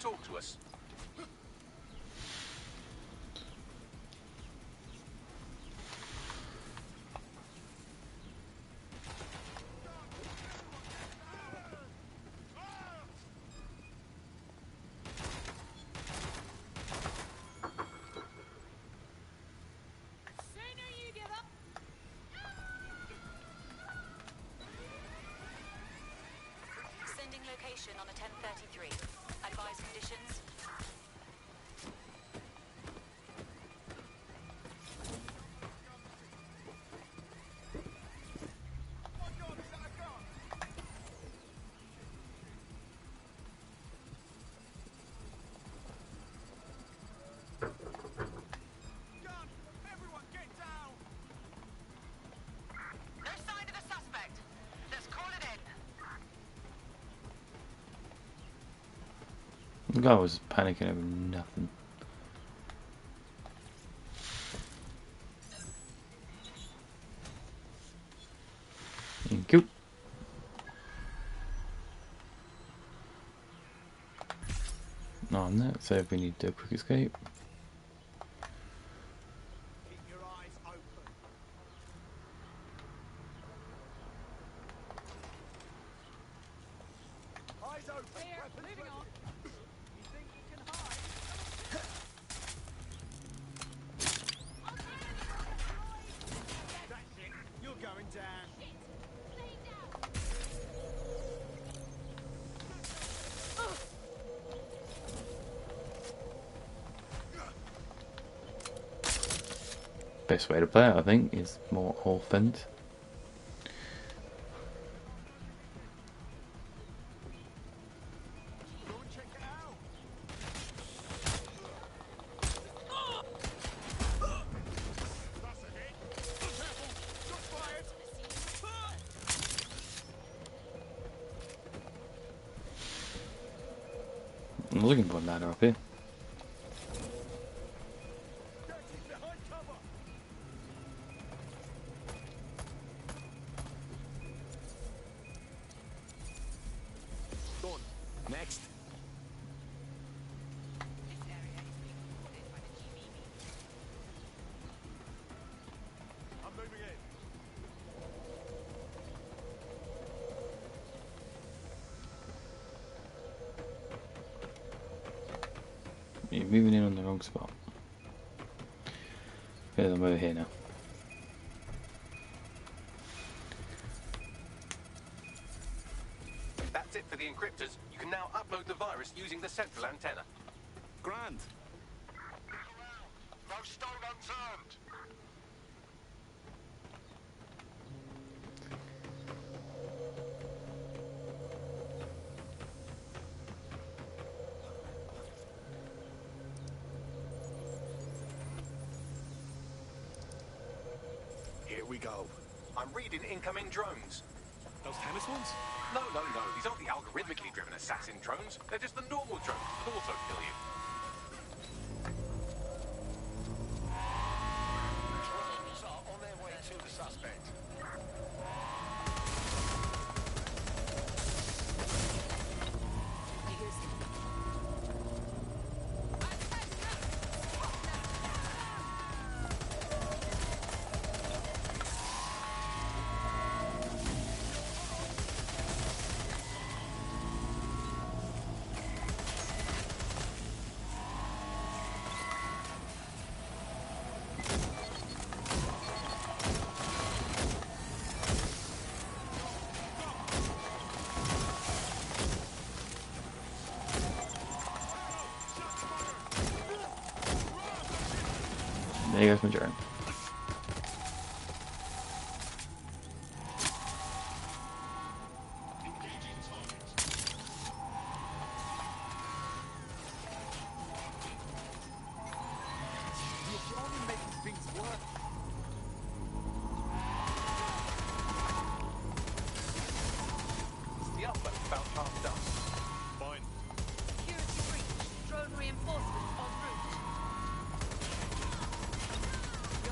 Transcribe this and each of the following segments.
talk to us. Location on a 1033. Advise conditions. Everyone get down! No sign of the suspect. Let's call it in. The guy was panicking over nothing. Thank you. On that, so if we need to quick escape. Keep your eyes open. Eyes open. Here, moving on. You think you can hide? That's it. You're going down. Best way to play it, I think, is more offense. Go and check it out. That's a hit. Careful. Shots fired. I'm looking for a ladder up here. Behind cover. Done. Next. I'm moving in. You're moving in on the wrong spot. Yeah, I'm over here now. That's it for the encryptors. You can now upload the virus using the central antenna. Grand. No stone unturned. Here we go. I'm reading incoming drones. Those tennis ones? No. These aren't the algorithmically driven assassin drones. They're just the normal drones that auto-kill you. Drones are on their way to the suspect. There goes my drone. The upload's about half done. Fine. Security breach. Drone reinforcements en route. The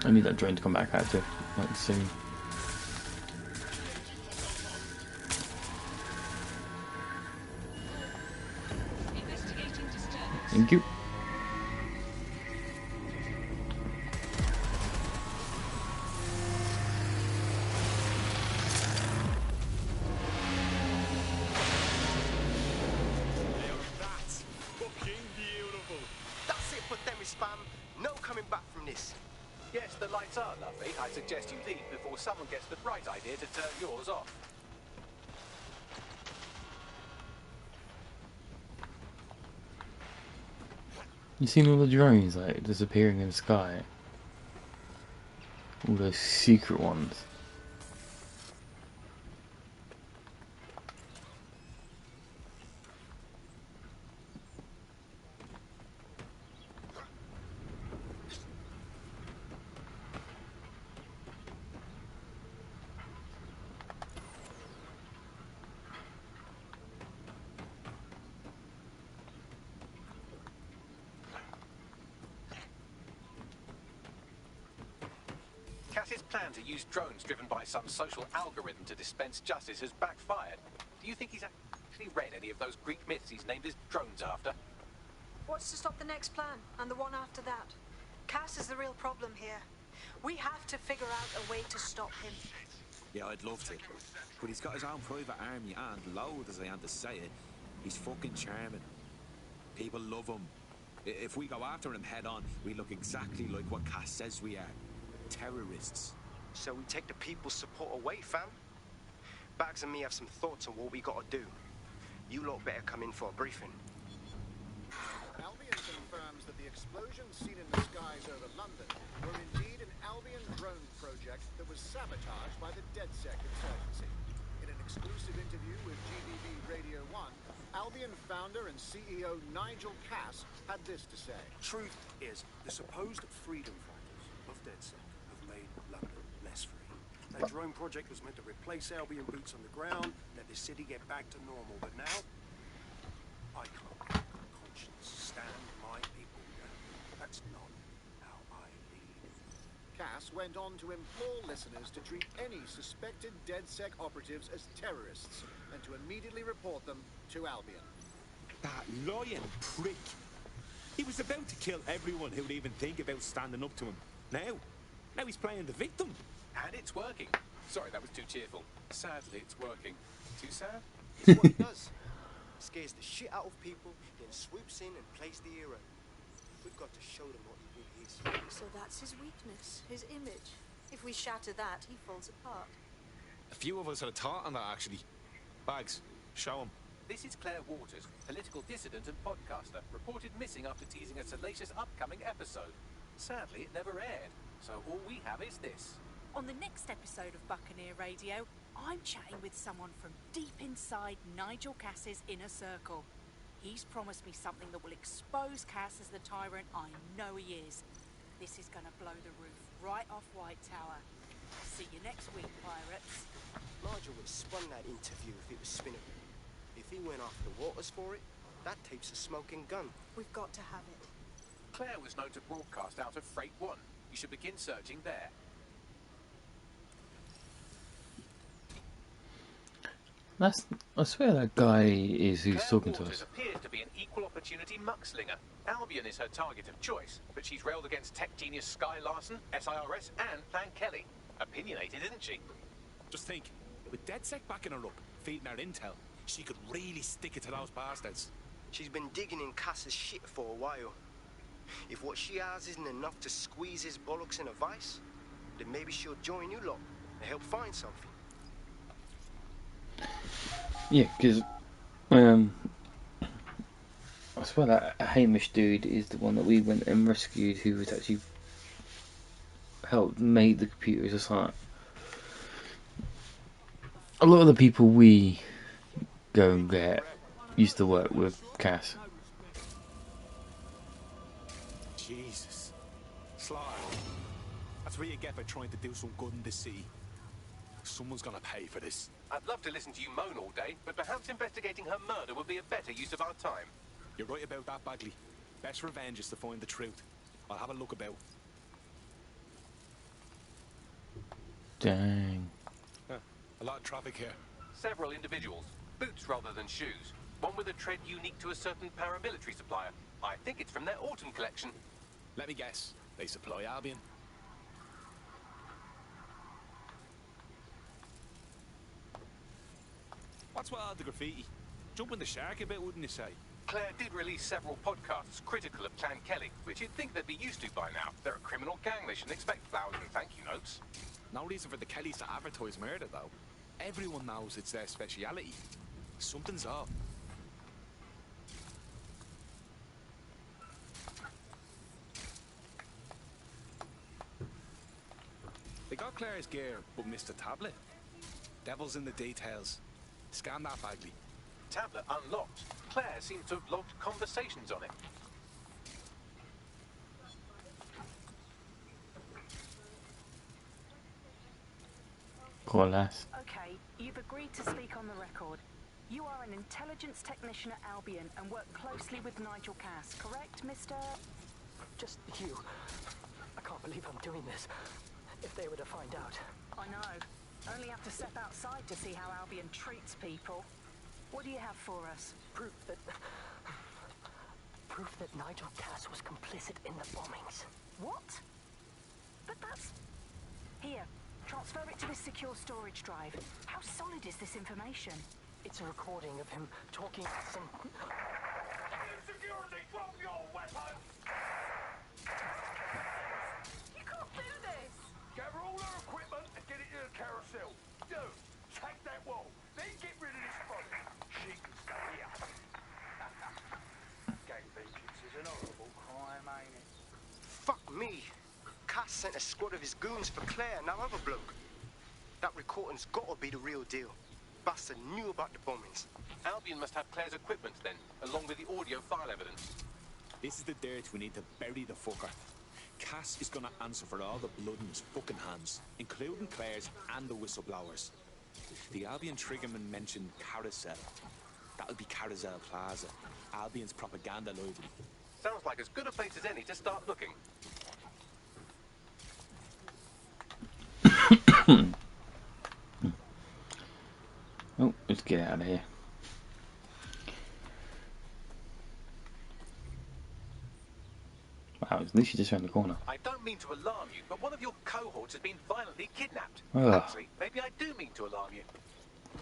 I need that drone to come back out to, like, soon. Thank you. That's fucking beautiful. That's it for them, spam. No coming back from this. Yes, the lights are lovely. I suggest you leave before someone gets the bright idea to turn yours off. You seen all the drones like disappearing in the sky? All those secret ones. CASS's plan to use drones driven by some social algorithm to dispense justice has backfired. Do you think he's actually read any of those Greek myths he's named his drones after? What's to stop the next plan and the one after that? Cass is the real problem here. We have to figure out a way to stop him. Yeah, I'd love to. But he's got his own private army and, loud as I am to say it, he's fucking charming. People love him. If we go after him head on, we look exactly like what Cass says we are. Terrorists. So we take the people's support away, fam? Bags and me have some thoughts on what we gotta do. You lot better come in for a briefing. Albion confirms that the explosions seen in the skies over London were indeed an Albion drone project that was sabotaged by the DedSec insurgency. In an exclusive interview with GBB Radio 1, Albion founder and CEO Nigel CASS had this to say. Truth is, the supposed freedom fighters of DedSec have made London less free. That drone project was meant to replace Albion boots on the ground, let the city get back to normal, but now I can't with conscience stand my people down. That's not how I lead. CASS went on to implore listeners to treat any suspected DedSec operatives as terrorists and to immediately report them to Albion. That lying prick. He was about to kill everyone who would even think about standing up to him. Now he's playing the victim. And it's working. Sorry, that was too cheerful. Sadly, it's working. Too sad? It's what he does. Scares the shit out of people, then swoops in and plays the hero. We've got to show them what he really is. So that's his weakness, his image. If we shatter that, he falls apart. A few of us had a thought on that, actually. Bags, show him. This is Claire Waters, political dissident and podcaster, reported missing after teasing a salacious upcoming episode. Sadly, it never aired, so all we have is this. On the next episode of Buccaneer Radio, I'm chatting with someone from deep inside Nigel Cass's inner circle. He's promised me something that will expose Cass as the tyrant I know he is. This is going to blow the roof right off White Tower. See you next week, pirates. Nigel would have spun that interview if it was spinnable. If he went after Waters for it, that tape's a smoking gun. We've got to have it. Claire was known to broadcast out of Freight 1. You should begin searching there. I swear that guy is who's Claire talking to Waters us. appears to be an equal opportunity muckslinger. Albion is her target of choice, but she's railed against tech genius Sky Larson, SIRS, and Plan Kelly. Opinionated, isn't she? Just think, with DedSec backing her up, feeding her intel, she could really stick it to those bastards. She's been digging in Cass's shit for a while. If what she has isn't enough to squeeze his bollocks in a vice, then maybe she'll join you lot and help find something. Yeah, because I swear that Hamish dude is the one that we went and rescued, who was actually helped made the computers. It's like a lot of the people we go and get used to work with Cass. Jesus. Slaughter. That's what you get for trying to do some good in the city. Someone's gonna pay for this. I'd love to listen to you moan all day, but perhaps investigating her murder would be a better use of our time. You're right about that, Bagley. Best revenge is to find the truth. I'll have a look about. Dang. A lot of traffic here. Several individuals. Boots rather than shoes. One with a tread unique to a certain paramilitary supplier. I think it's from their autumn collection. Let me guess. They supply Albion. What's with all the graffiti? Jumping the shark a bit, wouldn't you say? Claire did release several podcasts critical of Clan Kelly, which you'd think they'd be used to by now. They're a criminal gang. They shouldn't expect flowers and thank you notes. No reason for the Kellys to advertise murder, though. Everyone knows it's their speciality. Something's up. They got Claire's gear, but missed the tablet. Devil's in the details. Scan that, Bagley. Tablet unlocked. Claire seems to have logged conversations on it. Poor lass. Okay, you've agreed to speak on the record. You are an intelligence technician at Albion and work closely with Nigel CASS, correct, Mr.? Just you. I can't believe I'm doing this. If they were to find out. I know. Only have to step outside to see how Albion treats people. What do you have for us? Proof that Nigel CASS was complicit in the bombings. What? But that's... Here, transfer it to this secure storage drive. How solid is this information? It's a recording of him talking some... Security, drop your weapons! You can't do this! Gather all our equipment and get it to the carousel. You, take that wall. Then get rid of this body. She can stay here. Gang vengeance is an horrible crime, ain't it? Fuck me. Cass sent a squad of his goons for Claire and that other bloke. That recording's gotta be the real deal. Bastard knew about the bombings. Albion must have Claire's equipment then, along with the audio file evidence. This is the dirt we need to bury the fucker. Cass is gonna answer for all the blood in his fucking hands, including Claire's and the whistleblowers. The Albion triggerman mentioned Carousel. That'll be Carousel Plaza, Albion's propaganda library. Sounds like as good a place as any to start looking. Oh, let's get out of here. Wow, it's literally just around the corner. I don't mean to alarm you, but one of your cohorts has been violently kidnapped. Ugh. Actually, maybe I do mean to alarm you.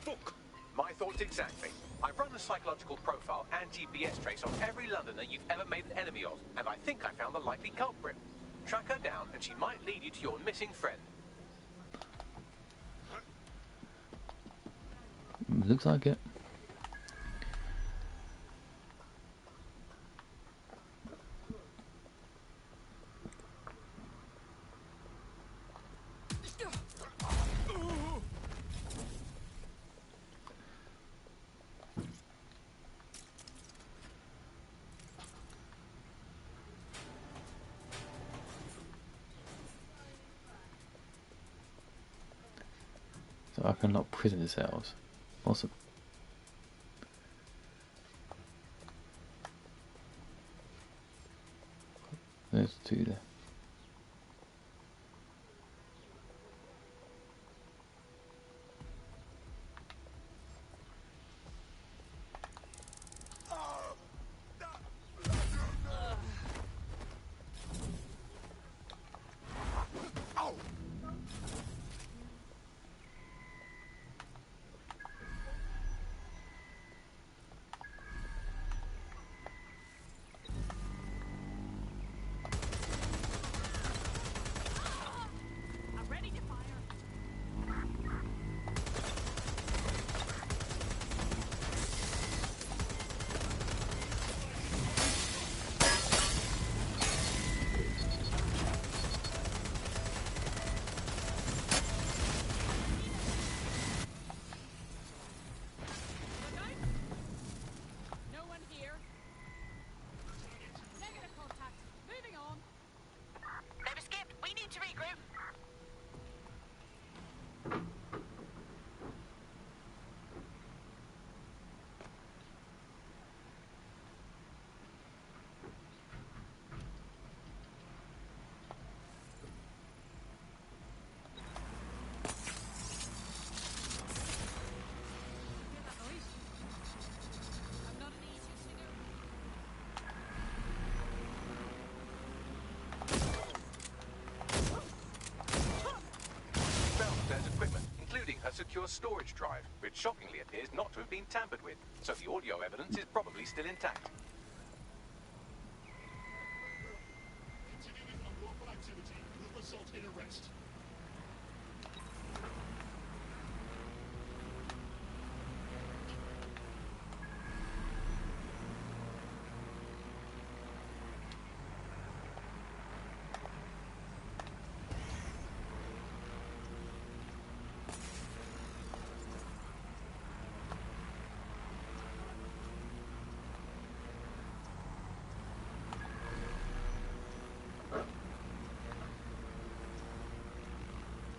Look, my thoughts exactly. I've run a psychological profile and GPS trace on every Londoner you've ever made an enemy of, and I think I found the likely culprit. Track her down, and she might lead you to your missing friend. Looks like it. So I can unlock prison cells. Awesome. There's two there. secure storage drive, which shockingly appears not to have been tampered with, so the audio evidence is probably still intact. Continuing unlawful activity will result in arrest.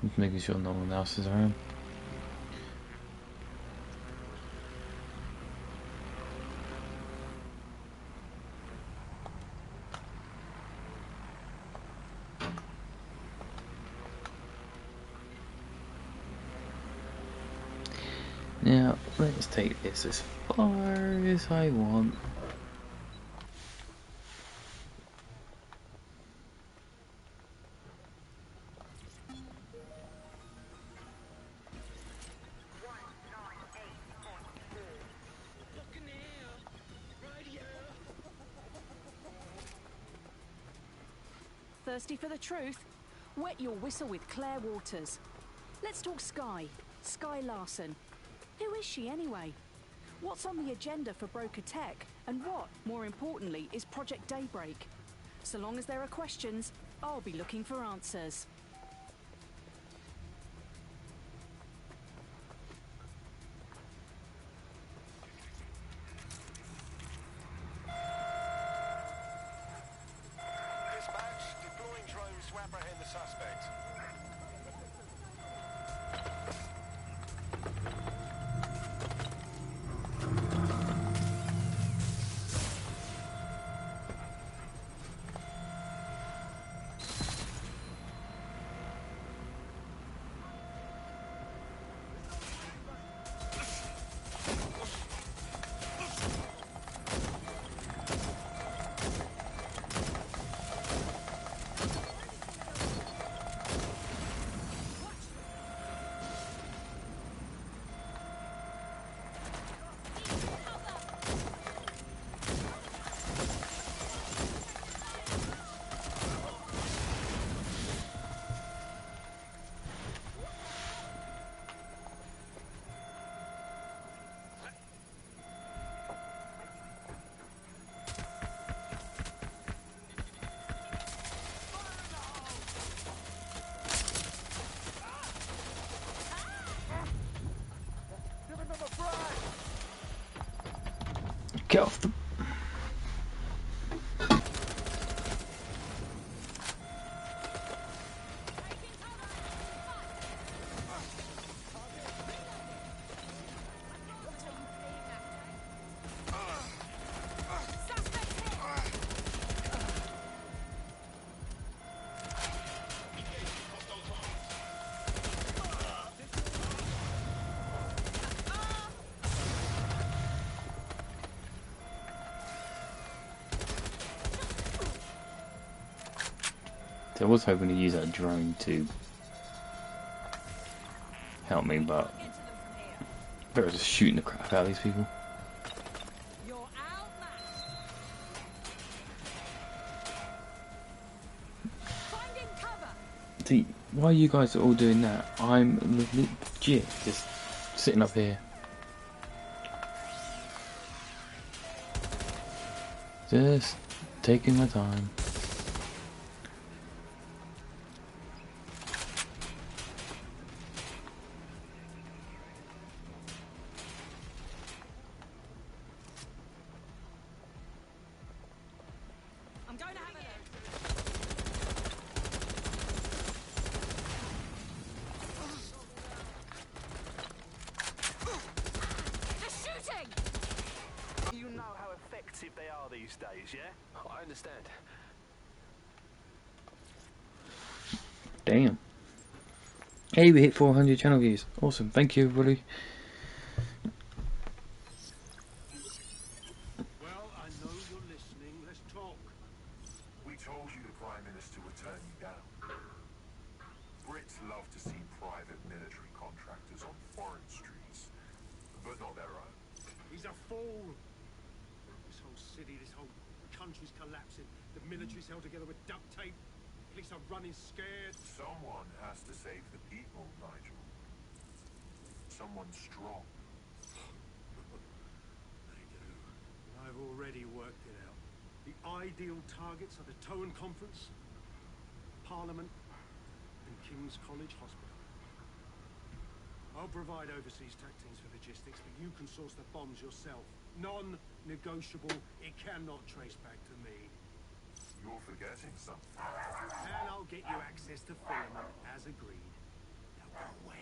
Just making sure no one else is around. Now, let's take this as far as I want. Thirsty for the truth? Wet your whistle with Claire Waters. Let's talk Sky. Sky Larson. Who is she anyway? What's on the agenda for Broker Tech? And what, more importantly, is Project Daybreak? So long as there are questions, I'll be looking for answers. Dispatch, deploying drones to apprehend the suspect. Get off the... I was hoping to use that drone to help me, but better just shooting the crap out of these people. See, while you guys are all doing that, I'm legit just sitting up here. Just taking my time. You know how effective they are these days, yeah? I understand. Damn. Hey, we hit 400 channel views. Awesome. Thank you, everybody. Well, I know you're listening. Let's talk. We told you the Prime Minister would turn you down. Brits love to see private military contractors on foreign streets, but not their own. He's a fool. This whole city, this whole country's collapsing. The military's held together with duct tape. Police are running scared. Someone has to save the people, Nigel. Someone strong. They do. I've already worked it out. The ideal targets are the Towan Conference, Parliament, and King's College Hospital. I'll provide overseas tech teams for logistics, but you can source the bombs yourself. Non-negotiable. It cannot trace back to me. You're forgetting something. And I'll get you access to filament, as agreed. Now go away.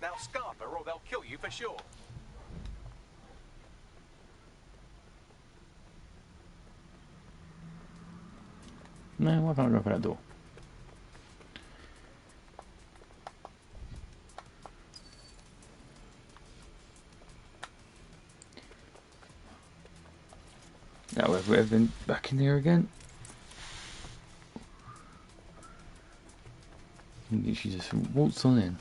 Now Scarper, or they'll kill you for sure. No, why can't I go for that door? Now we've ever been back in here again. She just waltz on in.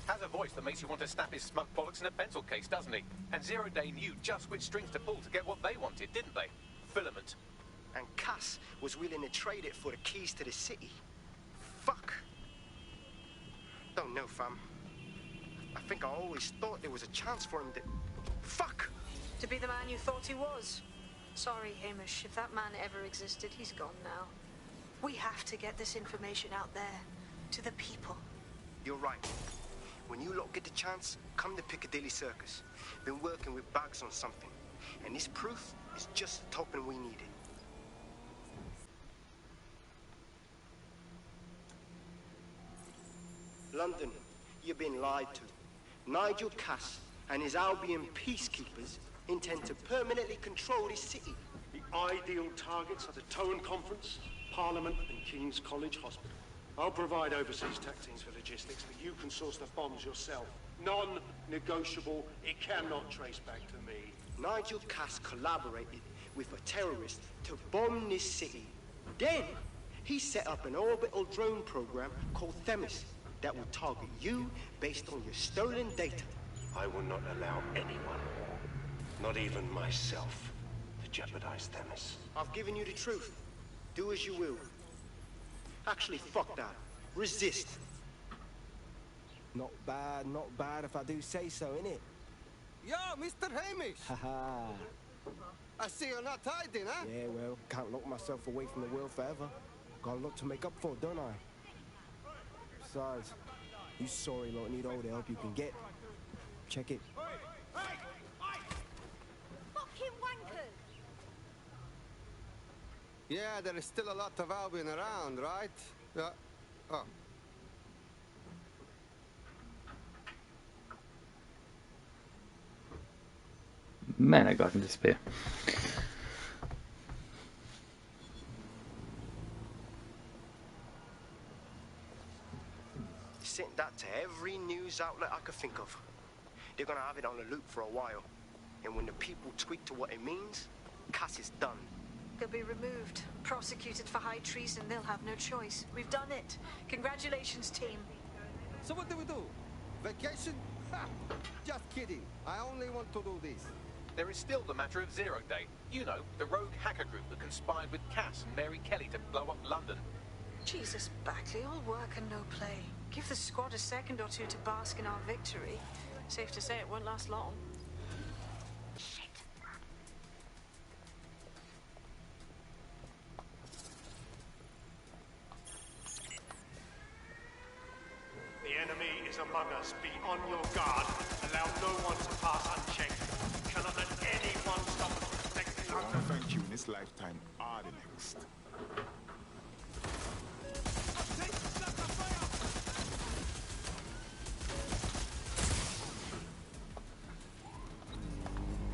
Has a voice that makes you want to snap his smug bollocks in a pencil case, doesn't he? And Zero Day knew just which strings to pull to get what they wanted, didn't they? Filament. And CASS was willing to trade it for the keys to the city. Fuck. Don't know, fam. I think I always thought there was a chance for him to... Fuck! To be the man you thought he was. Sorry, Hamish. If that man ever existed, he's gone now. We have to get this information out there. To the people. You're right. When you lot get the chance, come to Piccadilly Circus. Been working with Bags on something. And this proof is just the token we needed. London, you've been lied to. Nigel CASS and his Albion peacekeepers intend to permanently control this city. The ideal targets are the Towan Conference, Parliament, and King's College Hospital. I'll provide overseas tech teams for logistics, but you can source the bombs yourself. Non-negotiable. It cannot trace back to me. Nigel CASS collaborated with a terrorist to bomb this city. Then, he set up an orbital drone program called Themis that will target you based on your stolen data. I will not allow anyone, not even myself, to jeopardize Themis. I've given you the truth. Do as you will. Actually, fuck that. Resist. Not bad if I do say so, innit? Yo, Mr. Hamish! Haha. I see you're not hiding, huh? Yeah, well, can't lock myself away from the world forever. Got a lot to make up for, don't I? Besides, you sorry lot need all the help you can get. Check it. Fucking wankers! Yeah, there is still a lot of Albion around, right? Oh. Man, that guy can disappear. Sent that to every news outlet I could think of. They're gonna have it on the loop for a while. And when the people tweak to what it means, CASS is done. They'll be removed, prosecuted for high treason. They'll have no choice. We've done it. Congratulations, team. So what do we do? Vacation? Ha! Just kidding. I only want to do this. There is still the matter of Zero Day. You know, the rogue hacker group that conspired with Cass and Mary Kelly to blow up London. Jesus, Bagley, all work and no play. Give the squad a second or two to bask in our victory. Safe to say it won't last long. Shit. The enemy is among us. Be on your guard. Allow no one to pass unchecked. You cannot let anyone stop us from protecting I want to thank you in this lifetime or the next.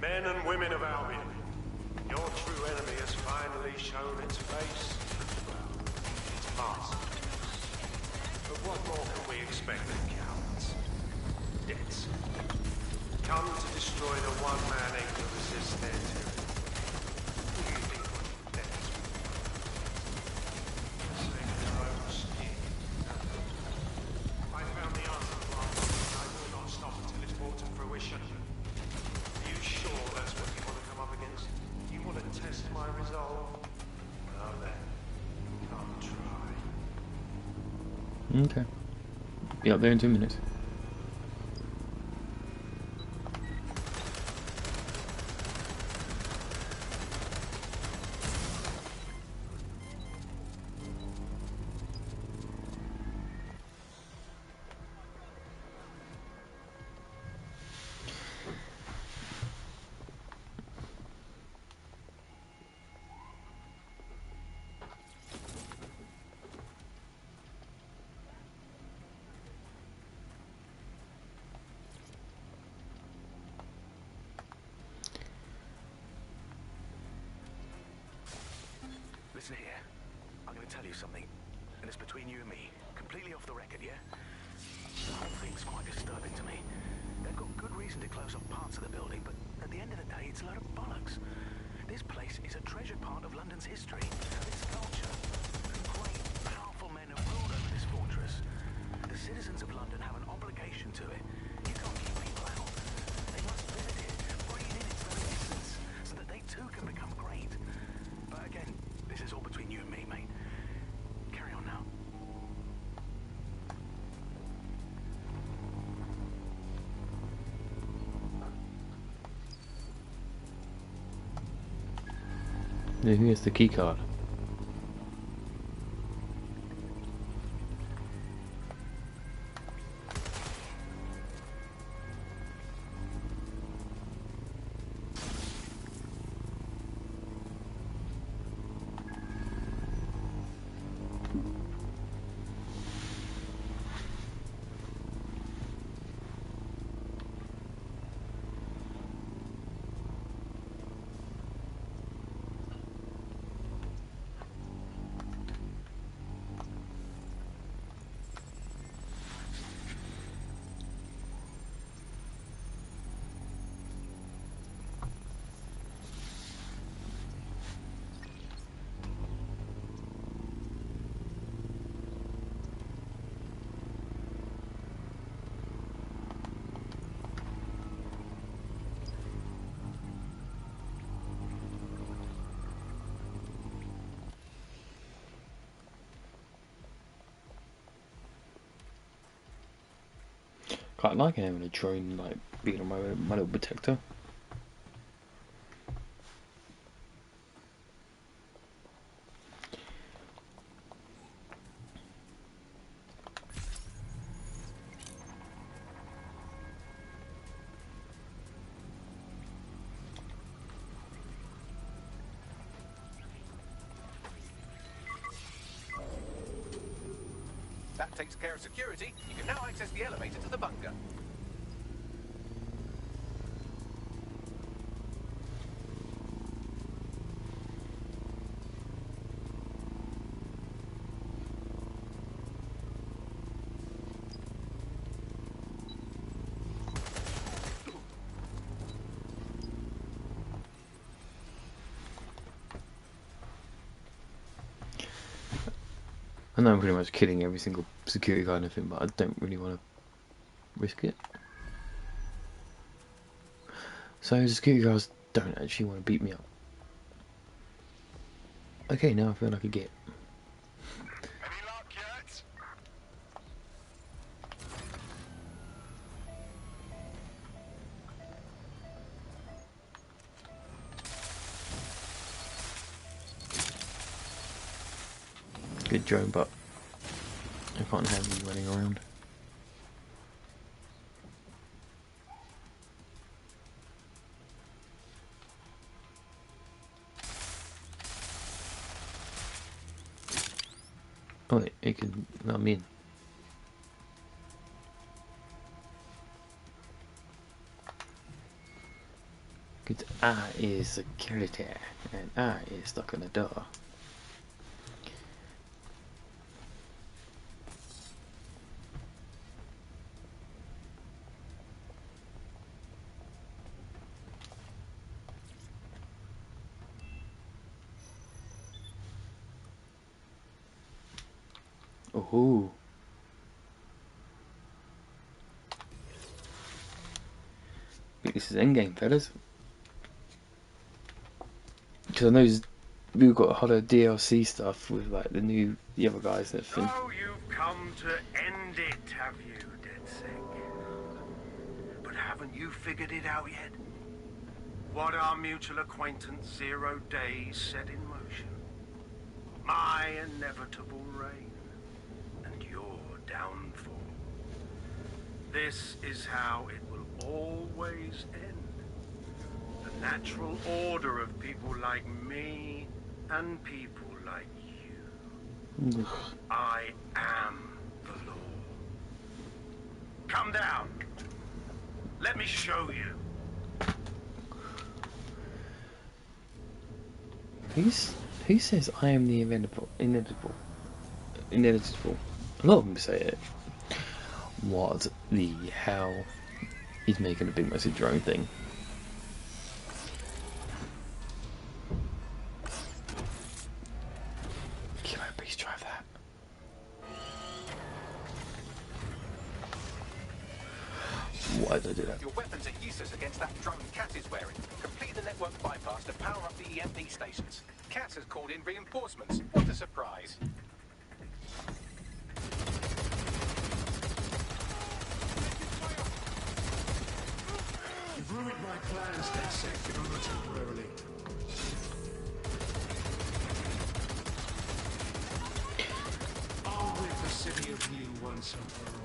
Men and women of Albion, your true enemy has finally shown its face. It's masked. But what more can we expect of cowards? Deaths. Come to destroy the one man able to resist their tyranny. Who do you think would be next? Okay. Be up there in 2 minutes. Listen here. I'm going to tell you something, and it's between you and me. Completely off the record, yeah? The whole thing's quite disturbing to me. They've got good reason to close off parts of the building, but at the end of the day, it's a load of bollocks. This place is a treasured part of London's history, its culture. Great, powerful men have ruled over this fortress. The citizens of London have an obligation to it. You can't keep people out. They must visit it, breathe in its very essence, so that they too can become great. But again, this is all between you and me, mate. Carry on now. Here's the key card. Quite like having a drone, like being on my little protector. That takes care of security. You can now access the elevator to the bunker. I know I'm pretty much killing every single security guard and everything, but I don't really want to risk it. So the security guards don't actually want to beat me up. Okay, now I feel like a git. Any luck yet? Good drone, but I can't have you running around. Oh, it can let me in. Because I is security, and I is stuck in the door. Oh. This is endgame, fellas. Because I know we've got a lot of DLC stuff with like the other guys and everything. So you've come to end it, have you, DedSec? But haven't you figured it out yet? What our mutual acquaintance 0 Days set in motion? My inevitable reign and your downfall. This is how it will always end. The natural order of people like me and people like you. I am the law. Come down. Let me show you. Who says I am the inevitable? A lot of them say it. What the hell? He's making a big massive drone thing. Can I please drive that? Why did I do that? Your weapons are useless against that drone CASS is wearing. Complete the network bypass to power up the EMP stations. CASS has called in reinforcements. What a surprise. You've ruined my plans, DedSec, if only temporarily. I'll rid the city of you once and for all.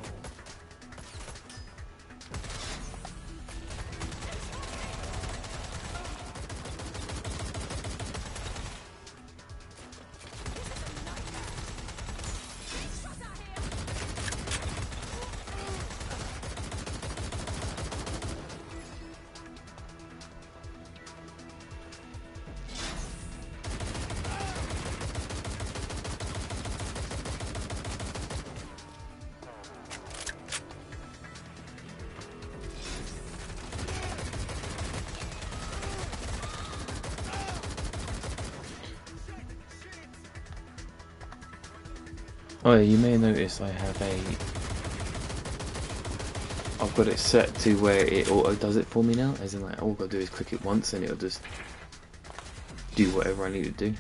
Oh yeah, you may notice I have I've got it set to where it auto does it for me now, as in like all I've got to do is click it once and it'll just do whatever I need to do.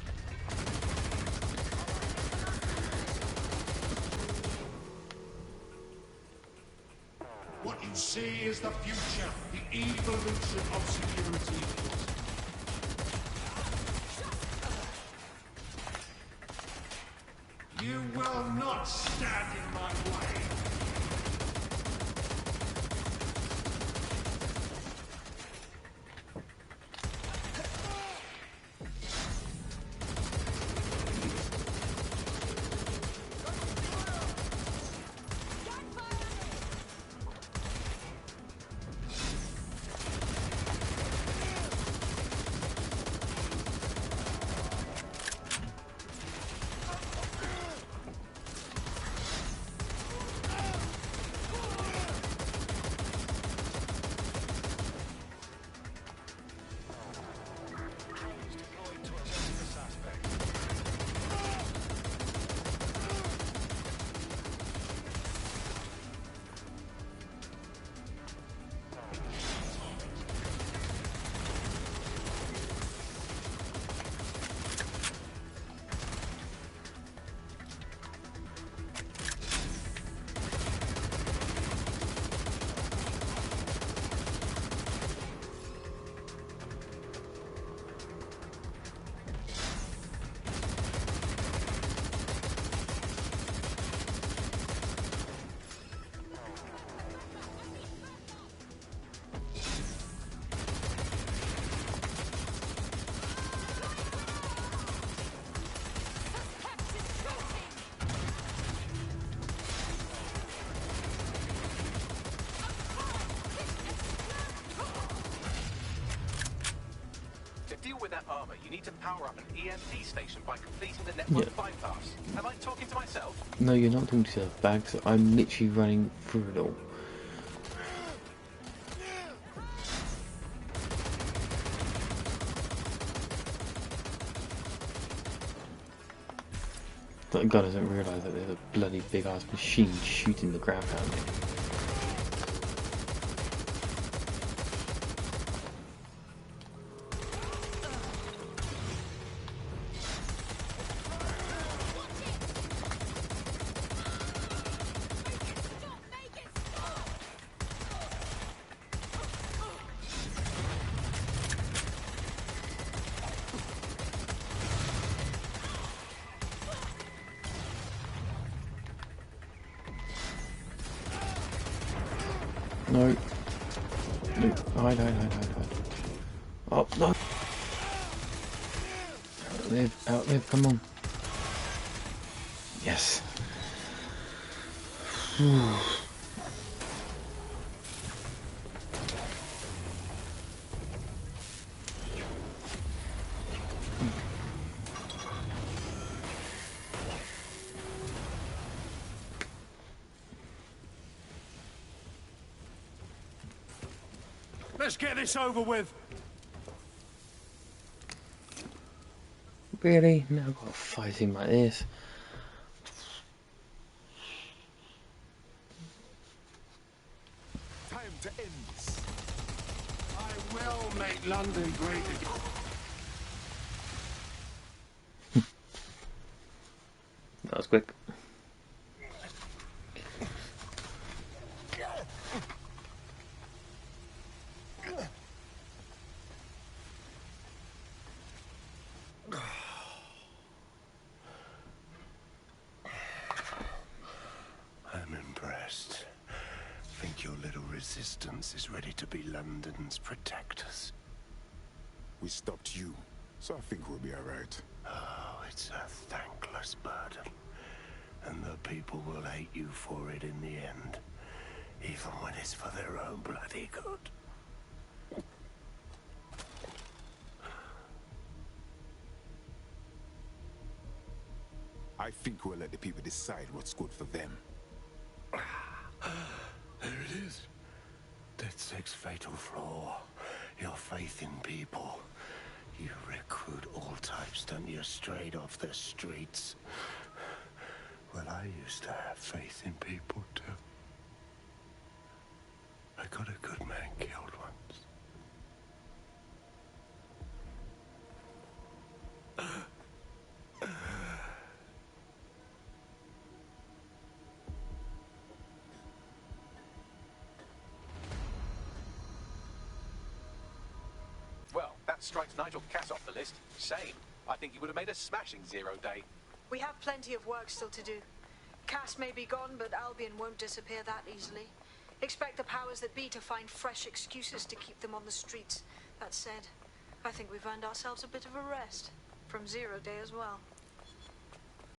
What you see is the future, the evolution of security. You will not stand in my way. With that armor, you need to power up an EMP station by completing the network bypass. Am I talking to myself? No, you're not talking to yourself, Bags. I'm literally running through it all. That guy doesn't realise that there's a bloody big ass machine shooting the ground out of me. No. No. Hide. Oh, no. Outlive, come on. Yes. Let's get this over with. Really? Now I've got to fight him like this. Time to end this. I will make London great again. That was quick. I'm impressed. Think your little resistance is ready to be London's protectors? We stopped you, so I think we'll be alright. Oh, it's a thankless burden. And the people will hate you for it in the end. Even when it's for their own bloody good. I think we'll let the people decide what's good for them. There it is. DedSec's fatal flaw. Your faith in people. You recruit all types, don't you, straight off the streets. Well, I used to have faith in people, too. I got a good man killed once. Well, that strikes Nigel Cass off the list. Same. I think he would have made a smashing 0 day. We have plenty of work still to do. Cass may be gone, but Albion won't disappear that easily. Expect the powers that be to find fresh excuses to keep them on the streets. That said, I think we've earned ourselves a bit of a rest. From 0 day as well.